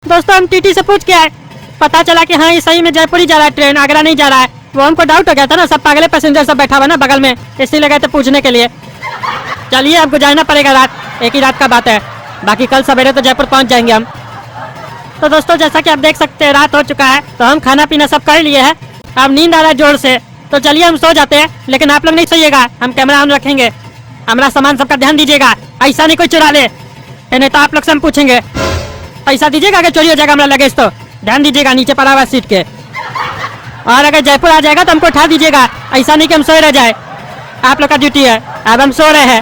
दोस्तों हम टीटी से पूछ के आए, पता चला कि हाँ ये सही में जयपुर ही जा रहा है, ट्रेन आगरा नहीं जा रहा है। वो हमको डाउट हो गया था ना, सब पागले पैसेंजर सब बैठा हुआ ना बगल में, इसलिए गए थे पूछने के लिए। चलिए हमको जाना पड़ेगा, रात एक ही रात का बात है, बाकी कल सवेरे तो जयपुर पहुंच जाएंगे हम। तो दोस्तों जैसा कि आप देख सकते हैं रात हो चुका है, तो हम खाना पीना सब कर लिए है, अब नींद आ रहा है जोर से, तो चलिए हम सो जाते हैं। लेकिन आप लोग नहीं सोइएगा, हम कैमरा ऑन रखेंगे, हमारा सामान सबका ध्यान दीजिएगा, ऐसा नहीं कोई चुरा ले, नहीं तो आप लोग से हम पूछेंगे। पैसा दीजिएगा अगर चोरी हो जाएगा हमारा लगेज, तो ध्यान दीजिएगा नीचे पड़ा हुआ सीट के। और अगर जयपुर आ जाएगा तो हमको उठा दीजिएगा, ऐसा नहीं कि हम सोए रह जाए, आप लोग का ड्यूटी है। अब हम सो रहे हैं,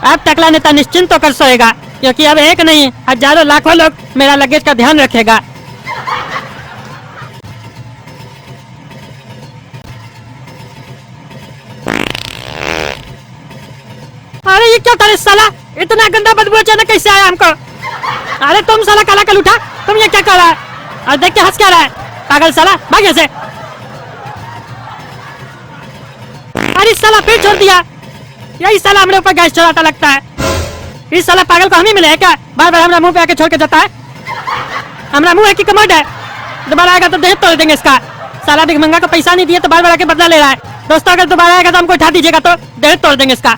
अब टकला नेता निश्चिंत होकर सोएगा, क्योंकि अब एक नहीं हजारों लाखों लोग मेरा लगेज का ध्यान रखेगा। अरे ये क्या करे साला, इतना गंदा बदबू अचानक कैसे आया हमको? अरे तुम साला काला कल उठा, तुम ये क्या कर रहा है? और देख के हंस क्या रहा है पागल साला, भाग यहाँ से। अरे साला फिर छोड़ दिया, यही साला हमारे ऊपर गैस चढ़ाता लगता है। इस साला पागल को हम ही मिले है क्या, बार बार हमारा मुंह पे आके छोड़ के जाता है? हमारा मुंह है कि कमोड है, दोबारा आएगा तो देह तोड़ देंगे इसका। साला भिखमंगा को पैसा नहीं दिया तो बार बार आके बदला ले रहा है। दोस्तों अगर दोबारा आएगा तो हमको उठा दीजिएगा, तो देह तोड़ देंगे इसका।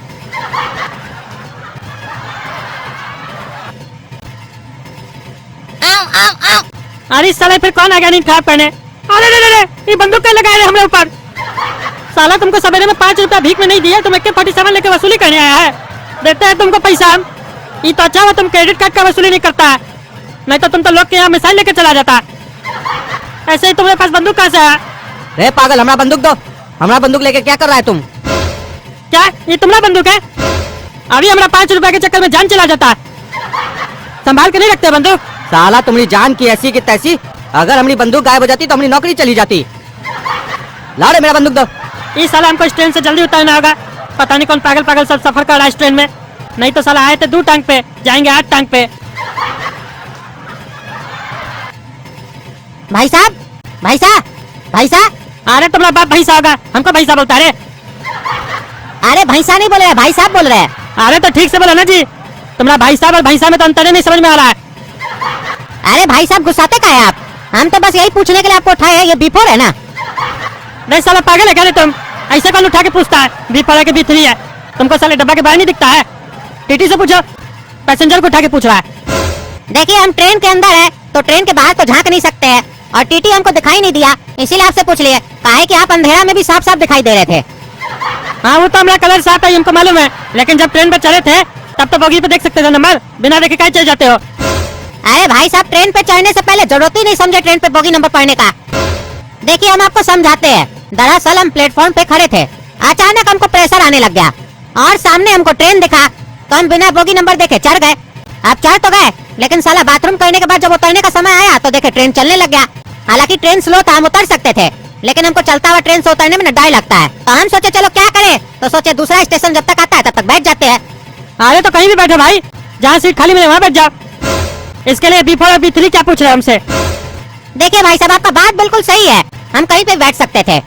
अरे साले फिर कौन आ गया नींद खराब करने? अरे ये बंदूक क्या लगाए हमारे ऊपर? साला तुमको सवेरे में 5 रुपया भीख में नहीं दिया, तुम AK-47 लेके वसूली करने आया है। देते हैं तुमको पैसा हम, ये तो अच्छा हुआ तुम क्रेडिट कार्ड का वसूली नहीं करता है, नहीं तो तुम तो लोग के यहाँ मिसाइल लेके चला जाता। ऐसे ही तुम्हारे पास बंदूक कहाँ से आया? रे पागल, हमारा बंदूक दो, हमारा बंदूक लेके क्या कर रहा है तुम? क्या ये तुम्हारा बंदूक है? अभी हमारा 5 रुपया के चक्कर में जान चला जाता, संभाल के नहीं रखते बंदूक। साला तुम्हारी जान की ऐसी की तैसी, अगर हमारी बंदूक गायब हो जाती तो हमारी नौकरी चली जाती। ला रे मेरा बंदूक दो। इस साला हमको इस ट्रेन से जल्दी उतरना होगा, पता नहीं कौन पागल पागल सब सफर कर रहा है इस ट्रेन में, नहीं तो साला आए थे 2 टांग पे, जाएंगे 8 टांग पे। भाई साहब, भाई साहब, भाई साहब। अरे तुम्हारा बाप भैंसा होगा, हमको भैंसा बोलता है। अरे भैंसा नहीं बोल रहे, भाई साहब बोल रहे हैं। अरे तो ठीक से बोलो ना जी, तुम्हारा भाई साहब और भैंसा में तो अंतर नहीं समझ में आ रहा है। अरे भाई साहब गुस्साते का है आप? हम तो बस यही पूछने के लिए आपको उठाए हैं, ये B4 है ना? नहीं साला पागल है क्या रे तुम, ऐसे कौन उठा के पूछता है B4 है कि B3 है? तुमको साले डब्बा के बाहर नहीं दिखता है? टीटी से पूछो, पैसेंजर को उठा के पूछ रहा है। देखिए हम ट्रेन के अंदर है तो ट्रेन के बाहर तो झांक नहीं सकते हैं, और टीटी हमको दिखाई नहीं दिया, इसीलिए आपसे पूछ लिए, काहे कि आप अंधेरा में भी साफ साफ दिखाई दे रहे थे। हाँ वो तो हमारा कलर साफ है, हमको मालूम है, लेकिन जब ट्रेन पे चढ़े थे तब तो बोगी पे देख सकते थे नंबर, बिना देखे कहीं चल जाते हो? अरे भाई साहब, ट्रेन पे चढ़ने से पहले जरूरत ही नहीं समझे ट्रेन पे बोगी नंबर पढ़ने का। देखिए हम आपको समझाते हैं, दरअसल हम प्लेटफॉर्म पे खड़े थे, अचानक हमको प्रेशर आने लग गया और सामने हमको ट्रेन दिखा, तो हम बिना बोगी नंबर देखे चढ़ गए। अब चढ़ तो गए, लेकिन साला बाथरूम करने के बाद जब उतरने का समय आया तो देखे ट्रेन चलने लग गया। हालांकि ट्रेन स्लो था, हम उतर सकते थे, लेकिन हमको चलता हुआ ट्रेन से उतरने में डर लगता है, तो हम सोचे चलो क्या करें, तो सोचे दूसरा स्टेशन जब तक आता है तब तक बैठ जाते हैं। अरे तो कहीं भी बैठो भाई, जहाँ सीट खाली मिले वहाँ बैठ जाओ, इसके लिए B4 और B3 क्या पूछ रहे हो हमसे? देखिए भाई साहब, आपका बात बिल्कुल सही है, हम कहीं पे बैठ सकते थे,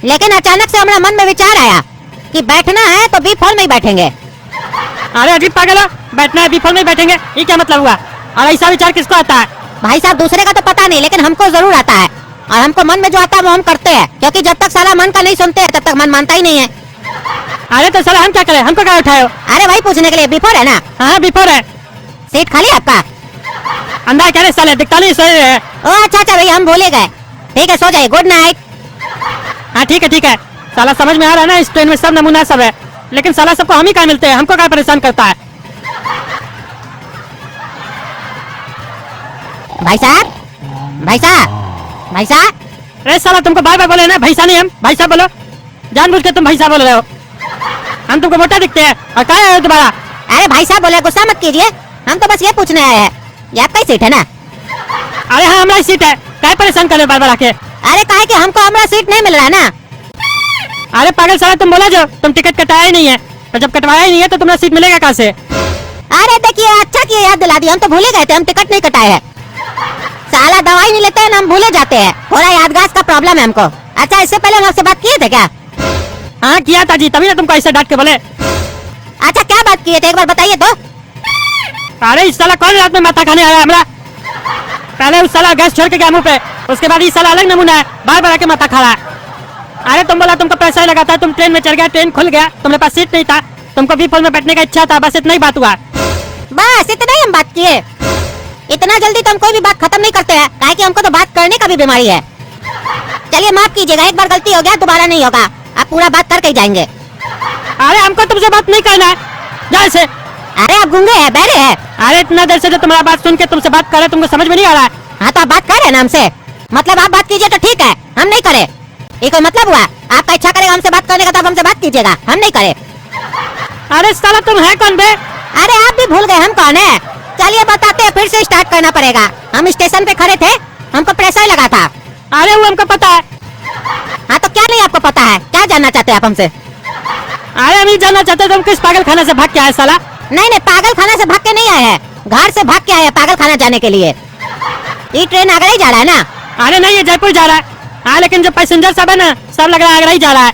लेकिन अचानक से हमारे मन में विचार आया कि बैठना है तो B4 में ही बैठेंगे। अरे अजीब पागल हो, बैठना है B4 में ही बैठेंगे, ये क्या मतलब हुआ? और ऐसा विचार किसको आता है? भाई साहब दूसरे का तो पता नहीं, लेकिन हमको जरूर आता है, और हमको मन में जो आता है वो हम करते हैं, क्योंकि जब तक साला मन का नहीं सुनते हैं तब तक मन मानता ही नहीं है। अरे तो साला हम क्या करें, हमको क्या उठाए हो? अरे भाई पूछने के लिए, B4 है ना? हाँ B4 है। सीट खाली है आपका? अंदर क्या रे साले, दिखता नहीं सोए है। ओ अच्छा भैया, हम भूले गए, ठीक है सो जाइए, गुड नाइट। हाँ ठीक है, साला समझ में आ रहा है ना, इस ट्रेन में सब नमूना सब है, लेकिन साला सबको हम ही कहाँ मिलते हैं, हमको क्या परेशान करता है? भाई साहब, भाई साहब, भाई साहब। अरे साला तुमको बार बार बोले ना भैंसा नहीं, हम भाई साहब बोलो, जानबूझ के तुम भैंसा बोल रहे हो, हम तुमको मोटा दिखते हैं और कहाँ आए हो दोबारा? अरे भाई साहब बोले, गुस्सा मत कीजिए, हम तो बस ये पूछने आए हैं, ये आपका ही सीट है ना? अरे हाँ हमारी सीट है, क्या परेशान कर रहे हो बार बार आके? अरे काहे कि हमको हमारा सीट नहीं मिल रहा है ना। अरे पागल साला, तुम बोला जो तुम टिकट कटाया ही नहीं है, तो जब कटवाया ही नहीं है तो तुम्हारा सीट मिलेगा कहाँ से? अरे देखिए अच्छा किया याद दिला दिया, हम तो भूले गए थे, हम टिकट नहीं कटाए हैं। साला दवाई नहीं लेते हैं ना, हम भूले जाते हैं, थोड़ा यादगार का प्रॉब्लम है हमको। अच्छा इससे पहले हम आपसे बात किए थे क्या? हाँ किया था जी, तभी ना तुमको ऐसे डांट के बोले। अच्छा क्या बात किए थे, एक बार बताइए तो। अरे इस साला कौन रात में माथा खाने आया हमरा? पहले उस साला गैस छोड़ के गया मुंह पे, उसके बाद ये साला अलग नमूना है, बार बार आके माथा खा रहा है। अरे तुम बोला तुमको पैसा ही लगाता है, तुम ट्रेन में चढ़ गया, ट्रेन खुल गया, तुम्हारे पास सीट नहीं था, तुमको बी फॉल में बैठने का इच्छा था, बस इतना ही बात हुआ। बस इतना ही हम बात किए। इतना जल्दी तो हम कोई भी बात खत्म नहीं करते हैं, काहे कि हमको तो बात करने का भी बीमारी है। चलिए माफ कीजिएगा, एक बार गलती हो गया, दोबारा नहीं होगा। आप पूरा बात करके ही जाएंगे। अरे हमको तुमसे बात नहीं करना है, जाओ से। अरे आप गूंगे हैं, बहरे हैं? अरे इतना देर से जो तुम्हारा बात सुन के तुमसे बात कर रहे, तुमको समझ में नहीं आ रहा है? हाँ तो आप बात कर रहे हैं ना हमसे, मतलब आप बात कीजिए तो ठीक है, हम नहीं करे। ये कोई मतलब हुआ? आपका इच्छा करेगा हमसे बात करने का तो आप हमसे बात कीजिएगा, हम नहीं करे। अरे साला तुम है कौन बे? अरे आप भी भूल गए हम कौन है? चलिए बताते हैं, फिर से स्टार्ट करना पड़ेगा। हम स्टेशन पे खड़े थे, हमको प्रेशर लगा था। अरे वो हमको पता है। हाँ तो क्या नहीं आपको पता है? क्या जानना चाहते हैं आप हमसे? अरे हम ये जानना चाहते तुम किस पागल खाना से भाग के आए साला? नहीं नहीं, पागल खाना से भाग के नहीं आए हैं, घर से भाग के आए हैं पागल खाना जाने के लिए। ये ट्रेन आगरा ही जा रहा है ना? अरे नहीं, ये जयपुर जा रहा है। हाँ लेकिन जो पैसेंजर सब है ना, सब लग रहा है आगरा ही जा रहा है।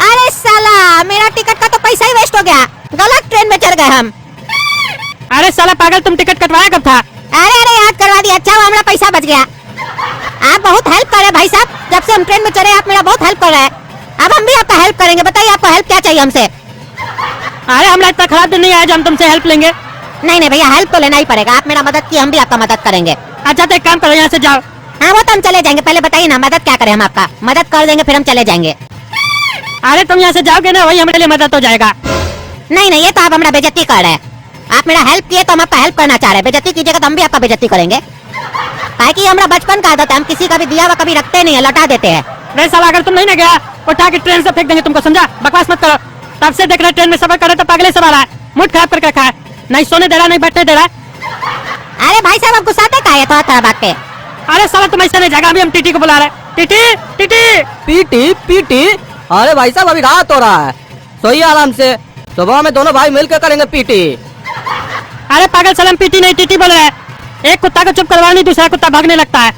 अरे साला, मेरा टिकट का तो पैसा ही वेस्ट हो गया, गलत ट्रेन में चढ़ गए हम। अरे साला पागल, तुम टिकट कटवाया कब था? अरे अरे याद करवा दिया, अच्छा हुआ हमारा पैसा बच गया। आप बहुत हेल्प कर रहे हैं भाई साहब, जब से हम ट्रेन में चढ़े आप मेरा बहुत हेल्प कर रहे हैं। अब हम भी आपका हेल्प करेंगे, बताइए आपको हेल्प क्या चाहिए हमसे? अरे हम इतना खराब दिन नहीं आया जो हम तुमसे हेल्प लेंगे। नहीं नहीं भैया, हेल्प तो लेना ही पड़ेगा, आप मेरा मदद किए, हम भी आपका मदद करेंगे। अच्छा तो एक काम करो, यहाँ से जाओ। हाँ वो तो हम चले जाएंगे, पहले बताइए ना मदद क्या करें हम आपका? मदद कर देंगे फिर हम चले जाएंगे। अरे तुम यहाँ से जाओगे ना, वही हमारे लिए मदद हो जाएगा। नहीं नहीं, ये तो आप हमारा बेइज्जती कर रहे हैं। आप मेरा हेल्प किए तो हम आपका हेल्प करना चाह रहे हैं, बेइज्जती कीजिएगा तो हम भी आपका बेइज्जती करेंगे। काहे कि हमारा बचपन का आदत है, हम किसी का भी दिया हुआ कभी रखते नहीं है, लौटा देते हैं। अरे साला अगर तुम नहीं ना गया, उठा के ट्रेन से फेंक देंगे तुमको, समझा? बकवास मत करो। तब से देख रहे ट्रेन में सफर कर रहे तो पागले सवार है, मूड खराब करके रखा है, नहीं सोने दे रहा नहीं बैठने दे रहा। अरे भाई साहब आप गुस्साते काहे हैं थोड़ा थोड़ा बात पे? अरे साला तुम ऐसा नहीं जाएगा, अभी हम टीटी को बुला रहे हैं। TT TT. PT PT? अरे भाई साहब अभी रात हो रहा है, सोइए आराम से, सुबह में दोनों भाई मिलकर करेंगे पीटी। अरे पागल साला, हम पीटी नहीं टीटी बोल रहे हैं। एक कुत्ता को चुप करवा नहीं, दूसरा कुत्ता भागने लगता है।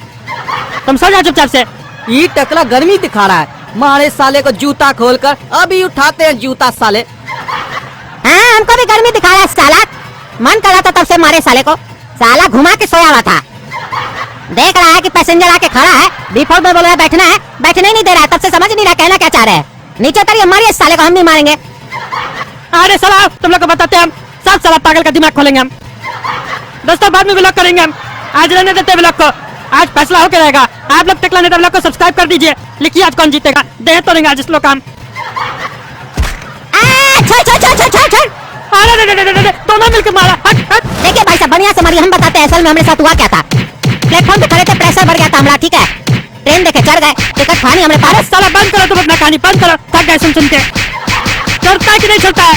तुम सो जाओ चुपचाप से। ये टकला गर्मी दिखा रहा है, मारे साले को जूता खोलकर अभी उठाते हैं जूता साले। हाँ हमको भी गर्मी दिखा रहा है साला, मन कर रहा था तब से मारे साले को, साला घुमा के सोया हुआ था। देख रहा है कि पैसेंजर आके खड़ा है, डिफॉल्ट में बोल रहा है बैठना है, बैठने ही नहीं दे रहा है, तब से समझ नहीं रहा कहना क्या चाह रहे हैं। नीचे उतरिए, मारिए साले को, हम भी मारेंगे। अरे साला तुम लोग को बताते हैं हम, सब साला पागल का दिमाग खोलेंगे हम। दोस्तों बाद में व्लॉग करेंगे हम, आज रहने देते व्लॉग को, आज फैसला होकर रहेगा। आप लोग टेकला नेता व्लॉग को सब्सक्राइब कर दीजिए, लिखिए आज कौन जीतेगा, दे तो नहीं आज इस लोग काम। अरे दोनों मिलकर मारा। देखिए भाई साहब बढ़िया से मारिए, हम बताते हैं असल में हमारे साथ हुआ क्या था। प्लेटफॉर्म पे खड़े थे, प्रेशर बढ़ गया था हमारा, ठीक है? ट्रेन देखे चढ़ गए, टिकट फानी हमारे पास। साला बंद करो तुम अपना कहानी, बंद करो, थक गए सुन सुन के। छोड़ता है कि नहीं छोड़ता है?